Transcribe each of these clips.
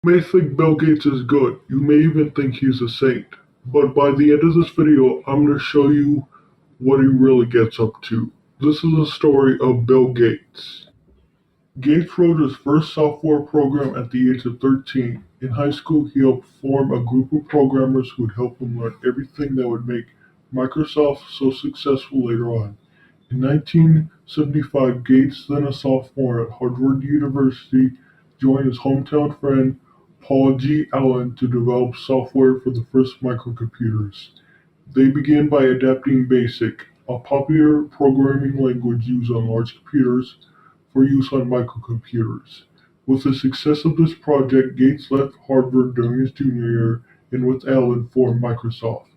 You may think Bill Gates is good. You may even think he's a saint. But by the end of this video, I'm going to show you what he really gets up to. This is a story of Bill Gates. Gates wrote his first software program at the age of 13. In high school, he helped form a group of programmers who would help him learn everything that would make Microsoft so successful later on. In 1975, Gates, then a sophomore at Harvard University, joined his hometown friend Paul G. Allen to develop software for the first microcomputers. They began by adapting BASIC, a popular programming language used on large computers, for use on microcomputers. With the success of this project, Gates left Harvard during his junior year and with Allen formed Microsoft.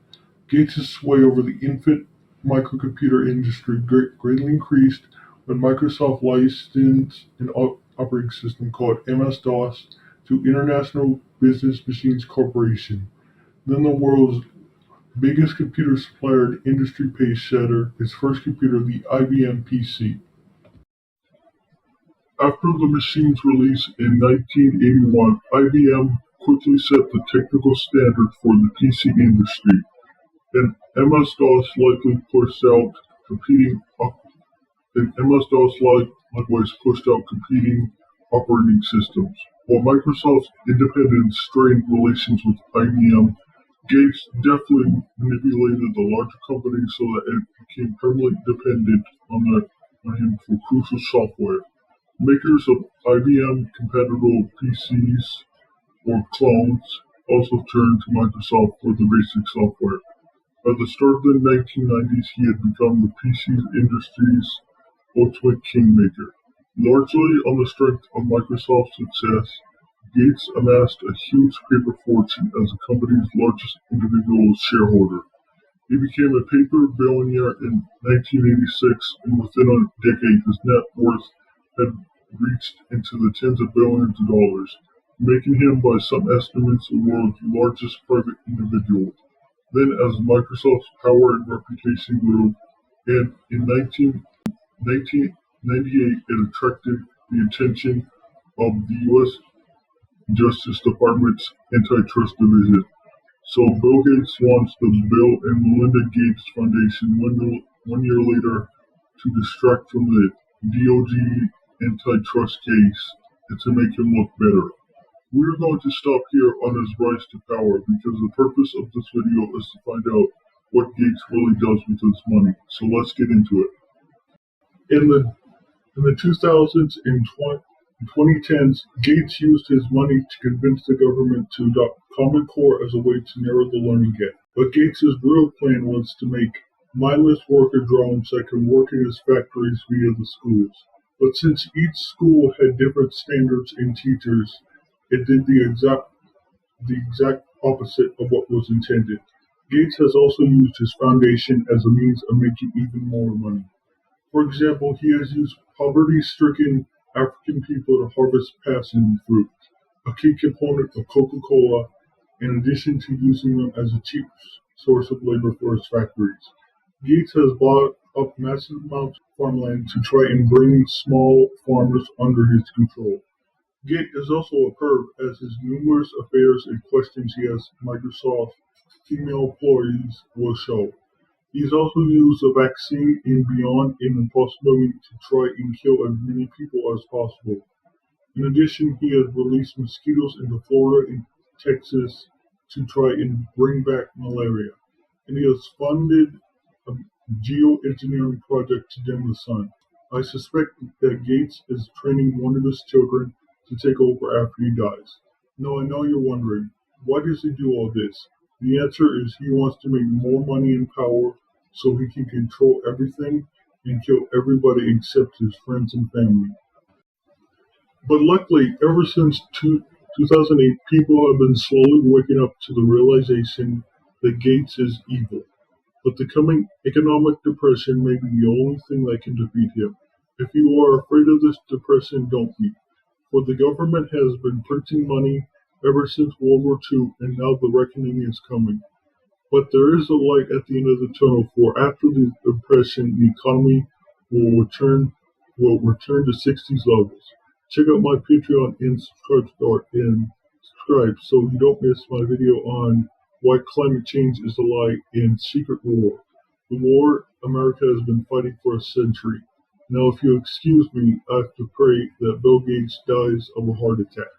Gates' sway over the infant microcomputer industry greatly increased when Microsoft licensed an operating system called MS-DOS to International Business Machines Corporation, then the world's biggest computer supplier and industry pacesetter, its first computer, the IBM PC. After the machine's release in 1981, IBM quickly set the technical standard for the PC industry, and MS-DOS likely pushed out competing and MS-DOS likewise pushed out competing operating systems. While Microsoft's independent strained relations with IBM, Gates deftly manipulated the larger company so that it became permanently dependent on him for crucial software. Makers of IBM-compatible PCs or clones also turned to Microsoft for the basic software. By the start of the 1990s, he had become the PC industry's ultimate kingmaker. Largely on the strength of Microsoft's success, Gates amassed a huge paper fortune as the company's largest individual shareholder. He became a paper billionaire in 1986, and within a decade his net worth had reached into the tens of billions of dollars, making him, by some estimates, the world's largest private individual. Then, as Microsoft's power and reputation grew, and in 1998 it attracted the attention of the U.S. Justice Department's Antitrust Division. So Bill Gates launched the Bill and Melinda Gates Foundation one year later to distract from the DOJ antitrust case and to make him look better. We're going to stop here on his rise to power because the purpose of this video is to find out what Gates really does with his money. So let's get into it. In the 2000s and 2010s, Gates used his money to convince the government to adopt Common Core as a way to narrow the learning gap. But Gates's real plan was to make mindless worker drones that could work in his factories via the schools. But since each school had different standards and teachers, it did the exact opposite of what was intended. Gates has also used his foundation as a means of making even more money. For example, he has used poverty-stricken African people to harvest passion fruit, a key component of Coca-Cola, in addition to using them as a cheap source of labor for his factories. Gates has bought up massive amounts of farmland to try and bring small farmers under his control. Gates is also a perv, as his numerous affairs and questions he has Microsoft female employees will show. He's also used the vaccine and beyond an impossibility to try and kill as many people as possible. In addition, he has released mosquitoes into Florida and Texas to try and bring back malaria. And he has funded a geoengineering project to dim the sun. I suspect that Gates is training one of his children to take over after he dies. Now I know you're wondering, why does he do all this? The answer is he wants to make more money and power so he can control everything and kill everybody except his friends and family. But luckily, ever since 2008, people have been slowly waking up to the realization that Gates is evil. But the coming economic depression may be the only thing that can defeat him. If you are afraid of this depression, don't be. For the government has been printing money ever since World War II, and now the reckoning is coming. But there is a light at the end of the tunnel, for after the depression, the economy will return to 60s levels. Check out my Patreon and subscribe to our end. subscribe so you don't miss my video on why climate change is a lie and Secret War, the war America has been fighting for a century. Now, if you excuse me, I have to pray that Bill Gates dies of a heart attack.